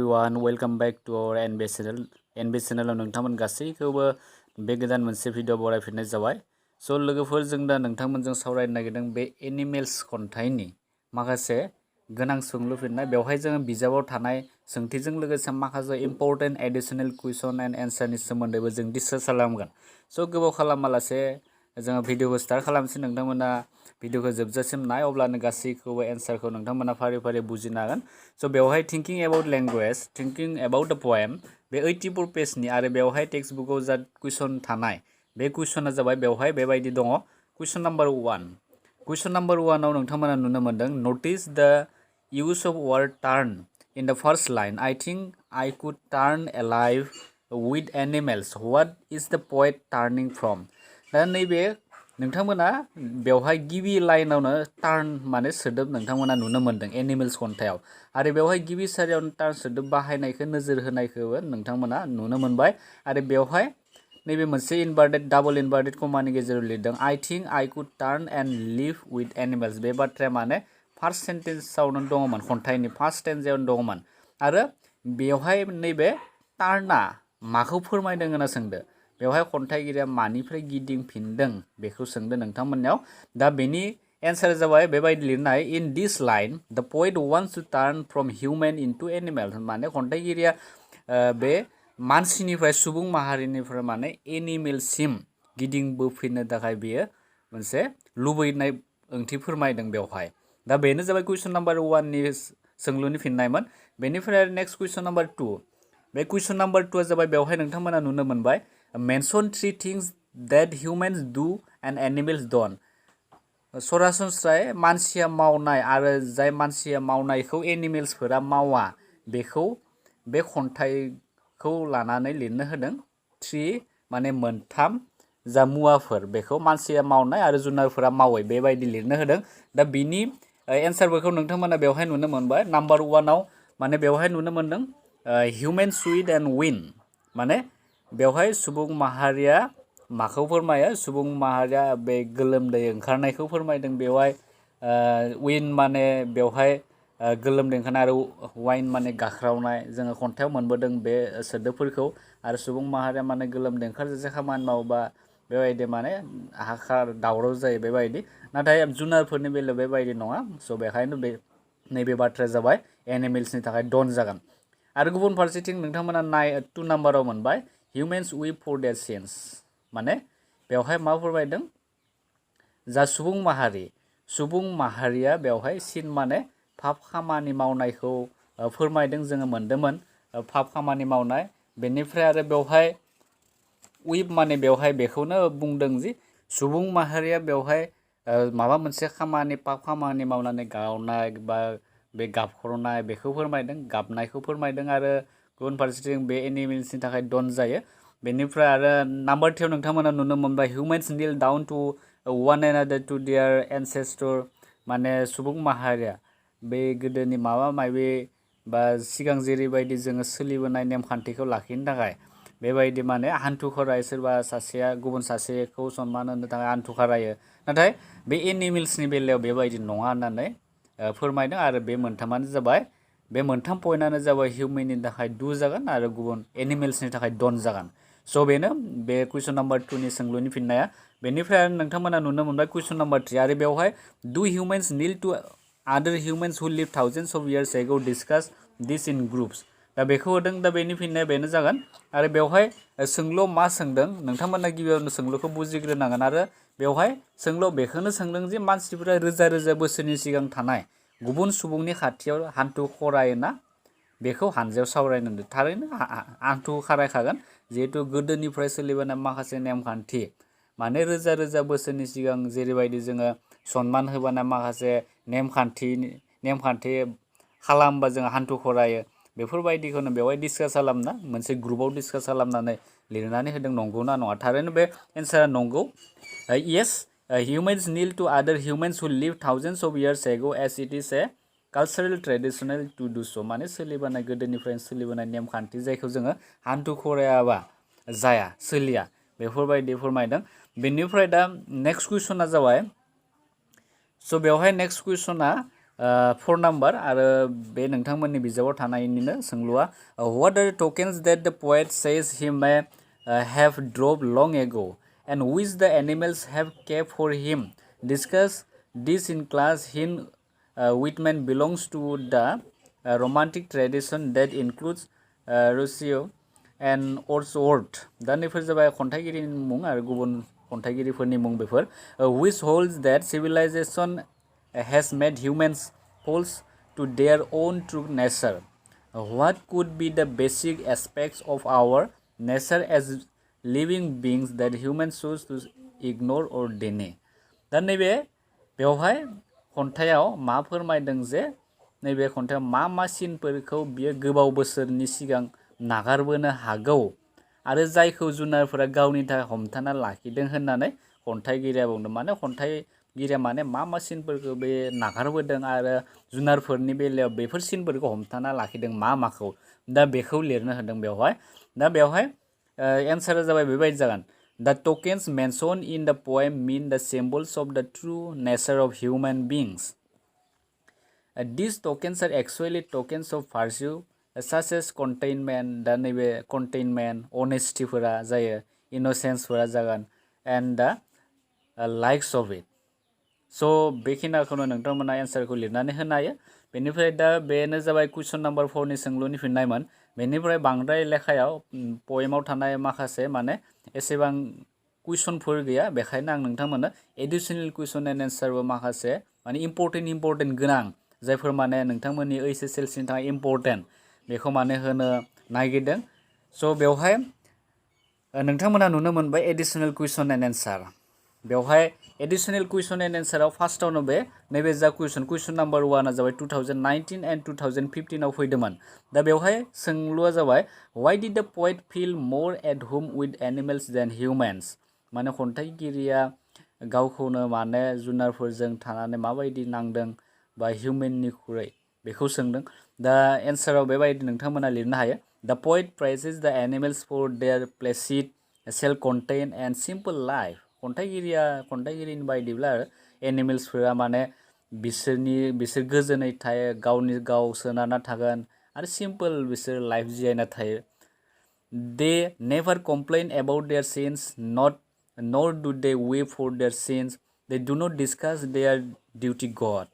everyone, welcome back to our NB channel. NB channel आव नोंथांमोन गासैखौबो बे गोदान मोनसे भिडिअ बरायफिननाय जाबाय। स' लोगोफोर जों दा नोंथांमोनजों सावरायनो नागिरदों बे एनिमेल्स खन्थाइनि माखासे गोनां सोंलुफिननाय बेवहाय जोङो बिजाबाव थानाय सोंथिजों लोगोसे माखासे इम्पोर्टेन्ट एडिशनेल कुइसन एन्ड एन्सारनि सोमोन्दैबो जों डिसकास खालामगोन। स' गोबाव खालामालासे जोङो भिडिअखौ स्टार्ट खालामसै। नोंथांमोना भिडिअखौ जोबजासिम नाय, अब्लानो गासैखौबो एन्सारखौ नोंथांमोना फारि फारि बुजिनो हागोन। स' बेवहाय thinking about language, thinking about द पोएम, बे 84 पेजनि आरो बेवहाय टेक्स्ट बुकआव जा कुइसन थानाय बे कुइसना जाबाय बेवहाय बेबायदि दङ। कुइसन नाम्बार 1। कुइसन नाम्बार 1 आव नोंथांमोना नुनो मोनदों, नटिस द use of word turn in the first line. I think I could turn alive with animals. What is the poet turning from? दा नैबे नोंथांमोना बेवहाय गिबि लाइनावनो टार्न माने सोदोब नोंथांमोना नुनो मोनदों एनिमेल्स खन्थाइयाव, आरो बेवहाय गिबि सारियावनो टार्न सोदोब बाहायनायखौ नोजोर होनायखौबो नोंथांमोना नुनो मोनबाय। आरो बेवहाय नैबे मोनसे इनभार्टेड डाबल इनभार्टेड कमानि गेजेराव लिरदों, I think I could turn and live with animals. बे बाथ्राया माने फार्स्ट सेन्टेन्सआवनो दङमोन, खन्थाइनि फार्स्ट स्टेन्जायावनो दङमोन। आरो बेवहाय नैबे टार्नआ माखौ फोरमायदों होनना सोंदो, बेवहाय खन्थाइगिरिया मानिफ्राय गिदिंफिनदों बेखौ सोंदो नोंथांमोननियाव। दा बेनि एन्सारा जाबाय बेबायदि लिरनाय, in this line the poet wants to turn from human into animal. माने खन्थाइगिरिया बे मानसिनिफ्राय सुबुं माहारिनिफ्राय माने एनिमेलसिम गिदिंबोफिननो थाखाय बियो मोनसे लुबैनाय ओंथि फोरमायदों बेवहाय। दा बेनो जाबाय कुइसन नाम्बार 1 नि सोंलुनि फिननायमोन। बेनिफ्राय आरो नेक्स्ट कुइसन नाम्बार 2। बे कुइसन नाम्बार 2 आ जाबाय बेवहाय नोंथांमोना नुनो मोनबाय, मेनसन 3 थिंग्स दैट हिउमेन्स डु एन्ड एनिमेल्स डन्ट। सरासनस्रायै मानसिया मावनाय आरो जाय मानसिया मावनायखौ एनिमेल्सफोरा मावा, बेखौ बे खन्थाइखौ लानानै लिरनो होदों। 3 माने मोनथाम जा मुवाफोर बेखौ मानसिया मावनाय आरो जुनारफोरा मावै बेबायदि लिरनो होदों। दा बिनि एन्सारफोरखौ नोंथांमोना बेवहाय नुनो मोनबाय। नाम्बार 1 आव माने बेवहाय नुनो मोनदों हिउमेन सुइट एन्ड विन। माने बेवहाय सुबुं माहारिया माखौ फोरमायो, सुबुं माहारिया बे गोलोमदै ओंखारनायखौ फोरमायदों बेवहाय। विन माने बेवहाय गोलोमदै ओंखारनाय, आरो वाइन माने गाख्रावनाय। जोङो खन्थाइयाव मोनबोदों बे सोदोबफोरखौ। आरो सुबुं माहारिया माने गोलोमदै ओंखारजासे खामानि मावोबा बेबायदि माने हाखार दावराव जायो बेबायदि। नाथाय जुनारफोरनि बेलायाव बेबायदि नङा। स' बेखायनो नैबे बाथ्राया जाबाय एनिमेल्सनि थाखाय डन जागोन। आरो गुबुन फारसेथिं नोंथांमोना 2 नाम्बाराव मोनबाय, हिउमेन्स वीप फर देयर सिन्स। माने बेवहाय मा फोरमायदों, जा सुबुं माहारिया बेवहाय सिन माने पाप खामानि मावनायखौ फोरमायदों। जोङो मोनदोंमोन पाप खामानि मावनाय। बेनिफ्राय आरो बेवहाय वीप माने बेवहाय बेखौनो बुंदों जि सुबुं माहारिया बेवहाय माबा मोनसे खामानि पाप खामानि मावनानै गावनाय बा बे गाबख्रनाय बेखौ फोरमायदों, गाबनायखौ फोरमायदों। आरो गुबुन फारसेथिं बे एनिमेल्सनि थाखाय डन जायो। बेनिफ्राय आरो नाम्बार 3 आव नोंथांमोना नुनो मोनबाय, humans kneel down to one another to their ancestor. माने सुबुं माहारिया बे गोदोनि माबा माबि बा सिगां जेरैबायदि जोङो सोलिबोनाय नेमखान्थिखौ लाखिनो थाखाय बेबायदि माने हान्थु खरायो, सोरबा सासेया गुबुन सासेखौ सनमान होनो थाखाय हान्थु खरायो। नाथाय बे एनिमेल्सनि बेलायाव बेबायदि नङा होननानै फोरमायदों। आरो बे मोनथामानो जाबाय, बे मोनथाम पइन्टआनो जाबाय हिउमेननि थाखाय डु जागोन आरो गुबुन एनिमेल्सनि थाखाय डन जागोन। स' बेनो बे कुइसन नाम्बार 2 नि सोंलुनि फिननाया। बेनिफ्राय आरो नोंथांमोना नुनो मोनबाय कुइसन नाम्बार 3। आरो बेवहाय डु हिउमेन्स नील टु आदार हिउमेन्स हु लिभ थाउजेन्ड्स अफ इयार्स एगो डिस्कास दिस इन ग्रुप्स। दा बेखौ होदों। दा बेनि फिननाया बेनो जागोन। आरो बेवहाय सोंलुआव मा सोंदों, नोंथांमोना गिबियावनो सोंलुखौ बुजिग्रोनांगोन। आरो बेवहाय सोंलुआव बेखौनो सोंदों जे मानसिफोरा रोजा रोजा बोसोरनि सिगां थानाय गुबुन सुबुंनि खाथियाव हान्थु खरायोना, बेखौ हानजायाव सावरायनो होदों। थारैनो हान्थु खरायखागोन, जिहेतु गोदोनिफ्राय सोलिबोनाय माखासे नेमखान्थि, माने रोजा रोजा बोसोरनि सिगां जेरैबायदि जोङो सनमान होबोनाय माखासे नेमखान्थि खालामबा जोङो हान्थु खरायो, बेफोरबायदिखौनो बेवहाय डिसकास खालामना मोनसे ग्रुपआव डिसकास खालामनानै लिरनानै होदों। नंगौना नङा? थारैनो बे एन्सारा नंगौ। Yes, humans kneel to other humans who lived thousands of years ago as it is a cultural traditional to do so. माने सोलिबोनाय गोदोनिफ्रायनो सोलिबोनाय नेमखान्थि जायखौ जोङो हान्थु खरायाबा जाया, सोलिया, बेफोरबायदि फोरमायदों। बेनिफ्राय दा नेक्स्ट कुइसना जाबाय, स' बेवहाय नेक्स्ट कुइसना 4 नाम्बार आरो बे नोंथांमोननि बिजाबाव थानायनिनो सोंलुआ what are the tokens that the poet says he may have dropped long ago and which the animals have kept for him? Discuss this in class. Whitman belongs to the romantic tradition that includes Rousseau and Wordsworth. दा नैफोर जाबाय खन्थाइगिरिनि मुं आरो गुबुन खन्थाइगिरिफोरनि मुं बेफोर which holds that civilization has made humans false to their own true nature. What could be the basic aspects of our nature as living beings that humans choose to ignore or deny? दा नैबे बेवहाय खन्थाइयाव मा फोरमायदों जे नैबे खन्थाइयाव मा सिनफोरखौ बियो गोबाव बोसोरनि सिगां नागारबोनो हागौ आरो जायखौ जुनारफोरा गावनि थाखाय हमथाना लाखिदों होननानै खन्थाइगिरिया बुंदों। माने खन्थाइगिरिया माने मा सिनफोरखौ बे नागारबोदों आरो जुनारफोरनि बेलायाव बेफोर सिनफोरखौ हमथाना लाखिदों माखौ दा बेखौ लिरनो होदों बेवहाय। दा बेवहाय एन्सारा जाबाय बेबायदि जागोन The tokens mentioned in the poem mean the symbols of the true nature of human beings. These tokens are actually tokens of virtue such as contentment, दा नैबे contentment, honesty फोरा जायो, innocence फोरा जागोन, and the likes of it. So बेखिनिखौनो नोंथांमोना एन्सारखौ लिरनानै होनो हायो। बेनिफ्राय दा बेनो जाबाय कुइसन नाम्बार 4 नि सोंलुनि फिननायमोन। बेनिफ्राय बांद्राय लेखायाव पएमाव थानाय माखासे माने एसेबां कुइसनफोर गैया, बेखायनो आं नोंथांमोननो एडिशनेल कुइसन एन्ड एन्सारबो माखासे माने इम्परटेन्ट गोनां जायफोर माने नोंथांमोननि HSLCनि थाखाय इम्परटेन्ट बेखौ माने होनो नागिरदों। स' बेवहाय नोंथांमोना नुनो मोनबाय एडिशनेल कुइसन एन्ड एन्सार। बेवहाय एडिशनेल कुइसन एन्ड एन्साराव फार्स्टआवनो नैबे जा कुइसन नाम्बार 1आ जाबाय 2019 एन्ड 2015 आव फैदोंमोन। दा बेवहाय सोंलुआ जाबाय Why did the poet feel more at home with animals than humans? माने खन्थाइगिरिया गावखौनो माने जुनारफोरजों थानानै माबायदि नांदों बा हिउमेननिख्रुइ बेखौ सोंदों। दा एन्साराव बेबायदि नोंथांमोना लिरनो हायो The poet praises the animals for their placid, self-contained and simple life. खन्थाइगिरिनि बायदिब्ला एनिमेल्सफोरा माने बिसोर गोजोनै थायो, गावनि गाव सोनारना थागोन आरो सिम्पोल बिसोर लाइफ जियायना थायो। They never complain about their sins, nor do they weep for their sins. They do not discuss their duty God.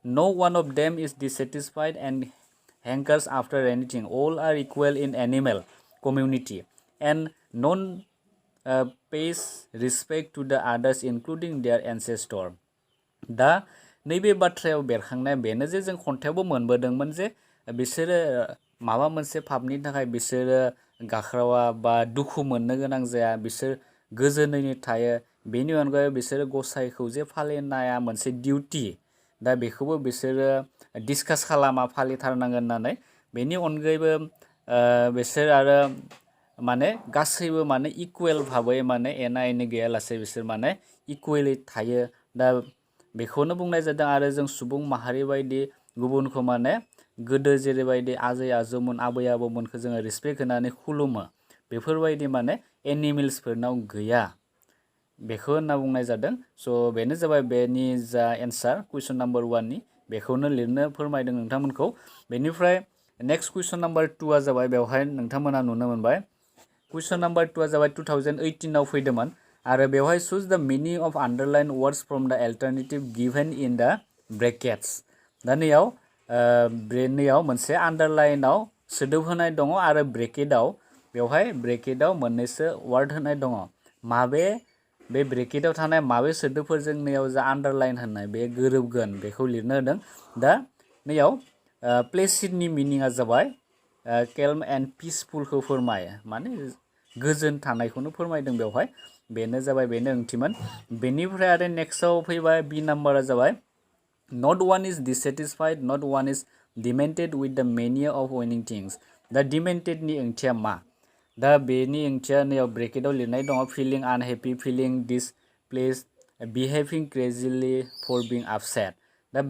No one of them is dissatisfied and hankers after anything. All are equal in animal community, and none pays respect to the others, including their ancestor. दा नैबे बाथ्रायाव बेरखांनाया बेनो जे जों खन्थाइयावबो मोनबोदोंमोन जे बिसोरो माबा मोनसे पापनि थाखाय बिसोरो गाख्रावा बा दुखु मोननो गोनां जाया, बिसोर गोजोनैनो थायो। बेनि अनगायै बिसोरो गसाइखौ जे फालिनाया मोनसे डिउटि, दा बेखौबो बिसोरो डिसकास खालामा, फालिथारनांगोन होननानै। बेनि अनगायैबो बिसोर आरो माने गासैबो माने इकुवेल भाबै माने एना एनि गैयालासे बिसोर माने इकुवेलि थायो। दा बेखौनो बुंनाय जादों आरो जों सुबुं माहारि बायदि गुबुनखौ माने गोदो जेरैबायदि आजै आजौमोन आबै आबौमोनखौ जोङो रिसपेक्ट होनानै खुलुमो, बेफोरबायदि माने एनिमेल्सफोरनाव गैया, बेखौ होनना बुंनाय जादों। स' बेनो जाबाय बेनि जा एन्सार कुइसन नाम्बार 1 नि, बेखौनो लिरनो फोरमायदों नोंथांमोनखौ। बेनिफ्राय नेक्स्ट कुइसन नाम्बार 2आ जाबाय बेवहाय नोंथांमोना नुनो मोनबाय कुइसन नाम्बार 2आ जाबाय 2018 आव फैदोंमोन आरो बेवहाय चुज द मिनिं अफ आन्डारलाइन वर्ड्स फ्रम द alternative given in the brackets. दा नैयाव मोनसे आन्डारलाइनाव सोदोब होनाय दङ आरो ब्रेकेटाव मोननैसो वार्ड होनाय दङ। बे ब्रेकेटाव थानाय माबे सोदोबफोरजों नैयाव जा आन्डारलाइन होनाय बे गोरोबगोन बेखौ लिरनो होदों। दा नैयाव प्लेसिडनि मिनिङा जाबाय केल्म एन्ड पिसफुलखौ फोरमायो, माने गोजोन थानायखौनो फोरमायदों बेवहाय। बेनो जाबाय बेनो ओंथिमोन। बेनिफ्राय आरो नेक्स्टआव फैबाय बि नाम्बारा जाबाय Not one is dissatisfied, not one is demented with the mania of winning things. दा dementedनि ओंथिया मा? दा बेनि ओंथिया नैयाव ब्रेकेटाव लिरनाय दङ feeling unhappy, feeling displeased, behaving crazily for being upset. दा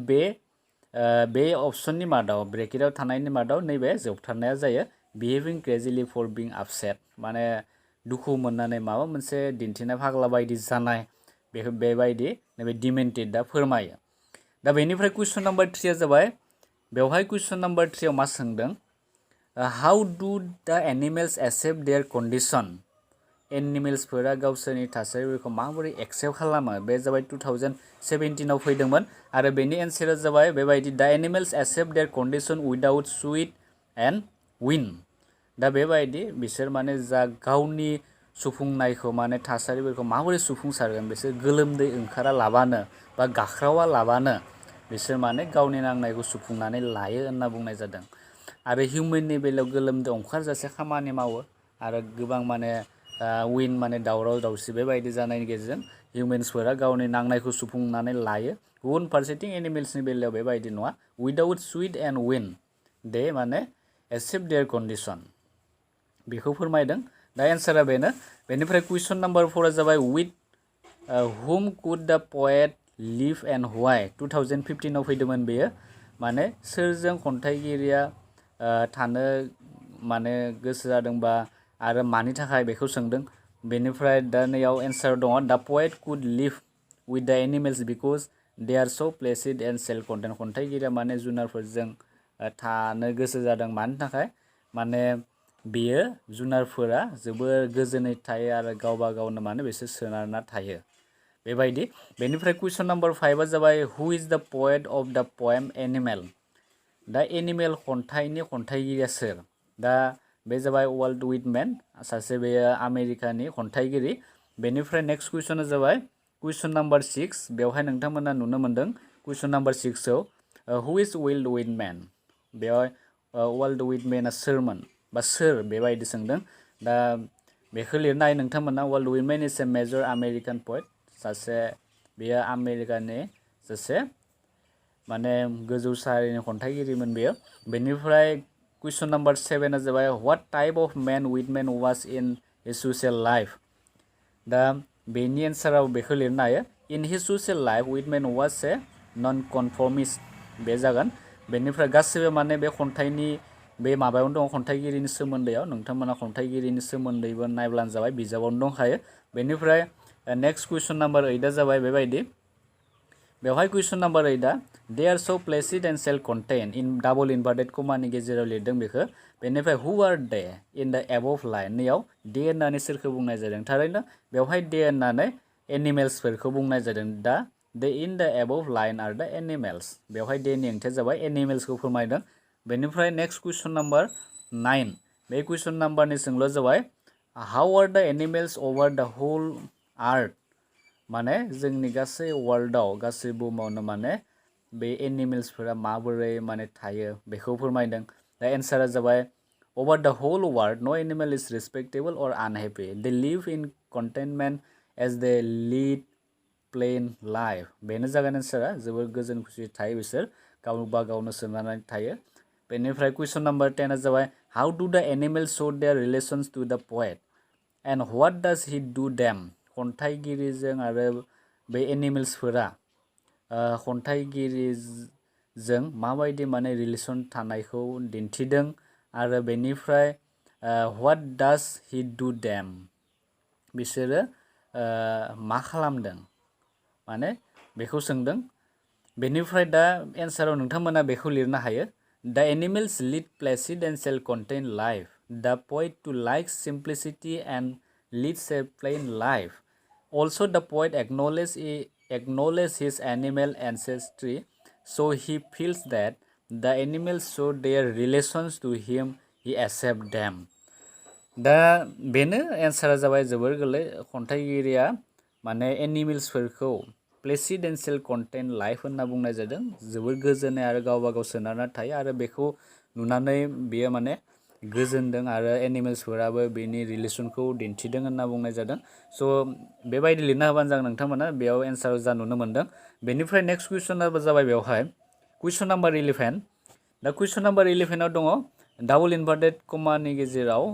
बे अपसननि मादाव ब्रेकेटाव थानायनि मादाव नैबे जोबथारनाया जायो behaving crazily for being upset, माने दुखु मोननानै माबा मोनसे दिन्थिनाय फाग्ला बायदि जानाय, बेबायदि नैबे demented दा फोरमायो। दा बेनिफ्राय कुइसन नाम्बार 3 आ जाबाय बेवहाय कुइसन नाम्बार 3 आव मा सोंदों how do the animals except their condition एनिमेल्सफोरा गावसोरनि थासारिफोरखौ माबोरै एक्सेप्ट खालामो बे जाबाय 2017 आव फैदोंमोन आरो बेनि एन्सारा जाबाय बेबायदि the animals except their condition without sweat and whine दा बेबायदि बिसोर माने जा गावनि सुफुंनायखौ माने थासारिफोरखौ माबोरै सुफुंसारगोन बिसोर गोलोमदै ओंखारा लाबानो बा गाख्रावा लाबानो बिसोर माने गावनि नांनायखौ सुफुंनानै लायो होनना बुंनाय जादों आरो हिउमेननि बेलायाव गोलोमदै ओंखारजासे खामानि मावो आरो गोबां माने विन माने दावराव दावसि बेबायदि जानायनि गेजेरजों हिउमेन्सफोरा गावनि नांनायखौ सुफुंनानै लायो गुबुन फारसेथिं एनिमेल्सनि बेलायाव बेबायदि नङा उइदाउट स्वीट एन्ड विन दे माने एक्सेप्ट देयर कन्डिशन बेखौ फोरमायदों दा एन्सारा बेनो बेनिफ्राय कुइसन नाम्बार 4 आ जाबाय विथ हुम कुड द पोएट लिभ एन्ड व्हाइ 2015 आव फैदोंमोन बेयो माने सोरजों खन्थाइगिरिया थानो माने गोसो जादोंबा आरो मानि थाखाय बेखौ सोंदों बेनिफ्राय दा नैयाव एन्सार दङ द पोएट कुड लिभ विथ द animals because they are so placid and self content खन्थाइगिरिया माने जुनारफोरजों थानो गोसो जादों मानि थाखाय माने बेयो जुनारफोरा जोबोर गोजोनै थायो आरो गावबा गावनो माने बिसोर सोनारना थायो बेबायदि बेनिफ्राय कुइसन नाम्बार 5 आ जाबाय हु इज द पोएट अफ द पोएम एनिमेल दा एनिमेल खन्थाइनि खन्थाइगिरिया सोर दा बे जाबाय वाल्ट विटमेन सासे बेयो आमेरिकानि खन्थाइगिरि बेनिफ्राय नेक्स्ट कुइसना जाबाय कुइसन नाम्बार 6 बेवहाय नोंथांमोना नुनो मोन्दों कुइसन नाम्बार 6 आव हु इज वाल्ट विटमेन बेवहाय वाल्ट विटमेना सोरमोन बा सोर बेबायदि सोंदों दा बेखौ लिरनो हायो नोंथांमोना Walt Whitman is a major American poet सासे बेयो आमेरिकानि सासे माने गोजौ सारिनि खन्थाइगिरिमोन बेयो बेनिफ्राय कुइसन नाम्बार 7 आ जाबाय what type of man Whitman was in his social life दा बेनि एन्साराव बेखौ लिरनो हायो in his social life Whitman was a non conformist बे जागोन बेनिफ्राय गासिबो माने बे खन्थाइनि बे माबायावनो दङ खन्थाइगिरिनि सोमोन्दैआव नोंथांमोना खन्थाइगिरिनि सोमोन्दैबो नायब्लानो जाबाय बिजाबावनो दंखायो बेनिफ्राय नेक्स्ट कुइसन नाम्बार 8 आ जाबाय बेबायदि बेवहाय कुइसन नाम्बार 8 आ they are so placid and self contained in double inverted कमानि गेजेराव लिरदों बेखौ बेनिफ्राय हु are they in the above line नैयाव दे होननानै सोरखौ बुंनाय जादों थारैनो बेवहाय दे होननानै एनिमेल्सफोरखौ बुंनाय जादों दा दे इन द एबभ लाइन आर द एनिमेल्स बेवहाय देनि ओंथिया जाबाय एनिमेल्सखौ फोरमायदों बेनिफ्राय नेक्स्ट कुइसन नाम्बार 9 बे कुइसन नाम्बारनि सोंलुआ जाबाय हाउ आर द एनिमेल्स ओवर द होल आर्थ माने जोंनि गासै वर्ल्डआव गासै बुहुमावनो माने बे एनिमेल्सफोरा माबोरै माने थायो बेखौ फोरमायदों दा एन्सारा जाबाय over the whole world no animal is respectable or unhappy they live in contentment as they lead plain life बेनो जागोन एन्सारा जोबोर गोजोन खुसि थायो बिसोर गावबा गावनो सोनारनानै थायो बेनिफ्राय कुइसन नाम्बार 10 आ जाबाय how do the animals show their relations to the poet and what does he do them खन्थाइगिरिजों आरो बे एनिमेल्सफोरा खन्थाइगिरिजों माबायदि माने रिलेसन थानायखौ दिन्थिदों आरो बेनिफ्राय what does he do dam बिसोरो मा खालामदों माने बेखौ सोंदों बेनिफ्राय दा एन्साराव नोंथांमोना बेखौ लिरनो हायो the animals lead placid and self contained life the poet to like simplicity and lives a plain life. Also, the poet acknowledges his animal ancestry, so he feels that the animals show their relations to him, he accepts them. दा बेनो एन्सारा जाबाय जोबोर गोरलै खन्थाइगिरिया माने एनिमेल्सफोरखौ placid and self contained life होनना बुंनाय जादों जोबोर गोजोनै आरो गावबा गाव सोनारना थायो आरो बेखौ नुनानै बियो माने गोजोनदों आरो एनिमेल्सफोराबो बेनि रिलेसनखौ दिन्थिदों होनना बुंनाय जादों स' बेबायदि लिरना होबानो जागोन नोंथांमोना बेयाव एन्सार जा नुनो मोन्दों बेनिफ्राय नेक्स्ट कुइसनाबो जाबाय बेवहाय कुइसन नाम्बार 11 दा कुइसन नाम्बार 11 आव दङ डाबल इनभार्टेड कमानि गेजेराव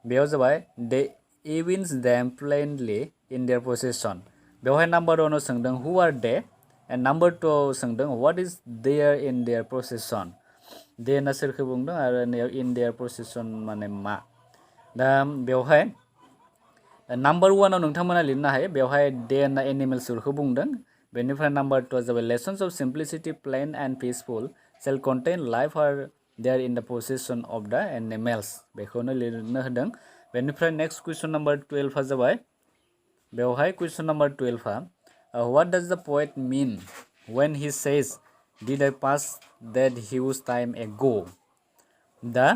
बेयाव जाबाय दे इविन्स देम प्लेनलि इन देयर पसेसन बेवहाय नाम्बार 1 आव सोंदों हु आर दे एन्ड नाम्बार 2 आव सोंदों what is there in their possession दे होनना सोरखौ बुंदों आरो नैयाव इन देयर पसेसन माने मा दा बेवहाय नाम्बार 1 आव नोंथांमोना लिरनो हायो बेवहाय दे होनना एनिमेल्सफोरखौ बुंदों बेनिफ्राय नम्बर 2 जाबाय lessons of simplicity plain and peaceful shall contain life are there in the possession of the animals बेखौनो लिरनो होदों बेनिफ्राय नेक्स्ट कुइसन नम्बर 12 आ जाबाय बेवहाय कुइसन नम्बर 12 आ what does the poet mean when he says did I pass that huge time ago दा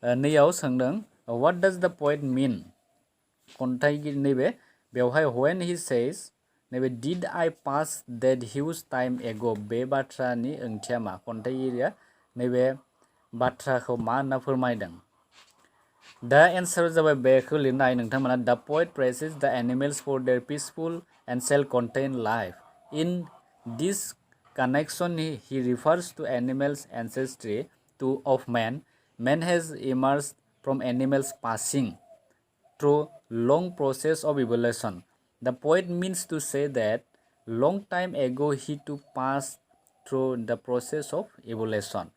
नैयाव सोंदों what does the poet mean खन्थाइगिरि नैबे बेवहाय when he says नैबे did I pass that huge time ago बे बाथ्रानि ओंथिया मा खन्थाइगिरिया नैबे बाथ्राखौ मा होनना फोरमायदों दा एन्सार जाबाय बेखौ लिरनो हायो नोंथांमोना the poet praises the animals for their peaceful and self-contained life in this connection he refers to animals ancestry of man has emerged from animals passing through long process of evolution. The poet means to say that long time ago he too passed through the process of evolution.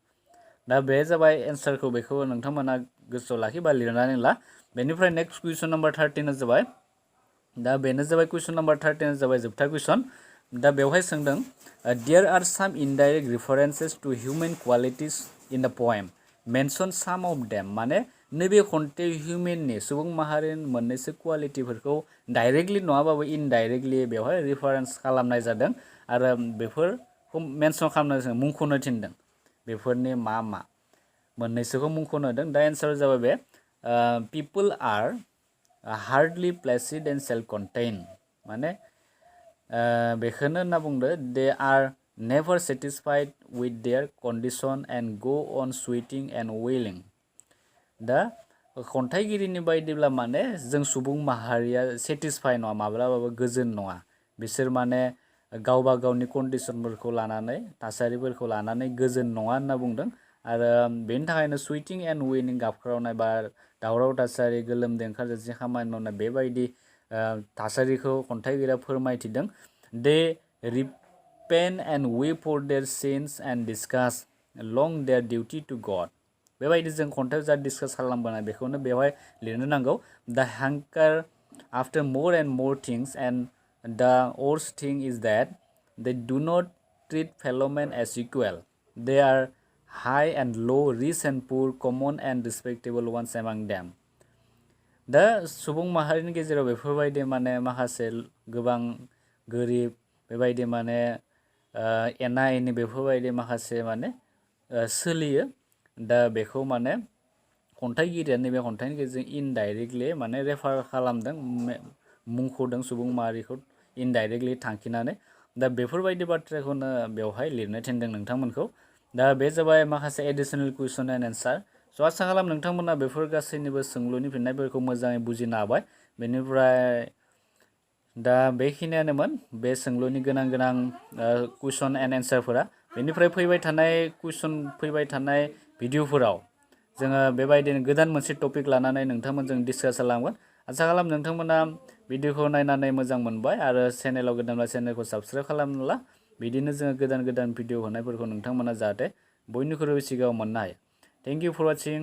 दा बे जाबाय एन्सारखौ बेखौ नोंथांमोना गोसोआव लाखि बा लिरनानै ला बेनिफ्राय नेक्स्ट कुइसन नम्बर 13 जाबाय दा बेनो जाबाय कुइसन नम्बर 13 जाबाय जोबथा कुइसन दा बेवहाय सोंदों there are some indirect references to human qualities in the poem mention some of them माने नैबे खन्थाइ हिउमेननि सुबुं माहारिनि मोननैसो क्वालिटिफोरखौ डाइरेक्टलि नङाबाबो इनडाइरेक्टलि बेवहाय रिफारेन्स खालामनाय जादों आरो बेफोरखौ मेनसन खालामनो मुंख'नो थिनदों बेफोरनि मा मा मोननैसोखौ मुंख'नो होदों दा एन्सार जाबाय बे people are hardly placid and self-contained माने बेखौनो होनना बुंदो they are never satisfied with their condition and go on sweating and wailing दा खन्थाइगिरिनि बायदिब्ला माने जों सुबुं माहारिया सेटिसफाइ नङा माब्लाबाबो गोजोन नङा बिसोर माने गावबा गावनि कन्डिशनफोरखौ लानानै थासारिफोरखौ लानानै गोजोन नङा होनना बुंदों आरो बेनि थाखायनो सुइटिं एन्ड वेइलिं गाबख्रावनाय बा दावराव थासारि गोलोमदै ओंखारजासे खामानि मावनाय बेबायदि थासारिखौ खन्थाइगिरिया फोरमायथिदों they repent and weep for their sins and discuss long their duty to God बेबायदि जों खन्थाइयाव जा डिसकास खालामबोनाय बेखौनो बेवहाय लिरनो नांगौ the hanker after more and more things and the worst thing is that they do not treat fellow men as equal they are high and low rich and poor common and respectable ones among them दा सुबुं माहारिनि गेजेराव बेफोरबायदि माने माखासे गोबां गोरिब बेबायदि माने एना एनि बेफोरबायदि माखासे माने सोलियो दा बेखौ माने खन्थाइगिरिया नैबे खन्थाइनि गेजेरजों इनडाइरेक्टलि माने रेफार खालामदों मुंख'दों सुबुं माहारिखौ इनडाइरेक्टलि थांखिनानै दा बेफोरबायदि बाथ्राखौनो बेवहाय लिरनो थिनदों नोंथांमोनखौ दा बे जाबाय माखासे एडिसनेल कुइसन एन्ड एन्सार स' आसा खालाम नोंथांमोना बेफोर गासैनिबो सोंलुनि फिन्नायफोरखौ मोजाङै बुजिनो हाबाय बेनिफ्राय दा बेखिनियानोमोन बे सोंलुनि गोनां कुइसन एन्ड एन्सारफोरा बेनिफ्राय फैबाय थानाय कुइसन फैबाय थानाय भिडिअफोराव जोङो बेबायदिनो गोदान मोनसे टपिक लानानै नोंथांमोनजों डिसकास खालामगोन आसा खालाम नोंथांमोना भिडिअखौ नायनानै मोजां मोनबाय आरो चेनेलाव गोदानब्ला चेनेलखौ साबस्क्राइब खालामला बिदिनो जोङो गोदान भिडिअ होनायफोरखौ नोंथांमोना जाहाथे बयनिख्रुइबो सिगाङाव मोननो हायो थेंक इउ फर वाचिं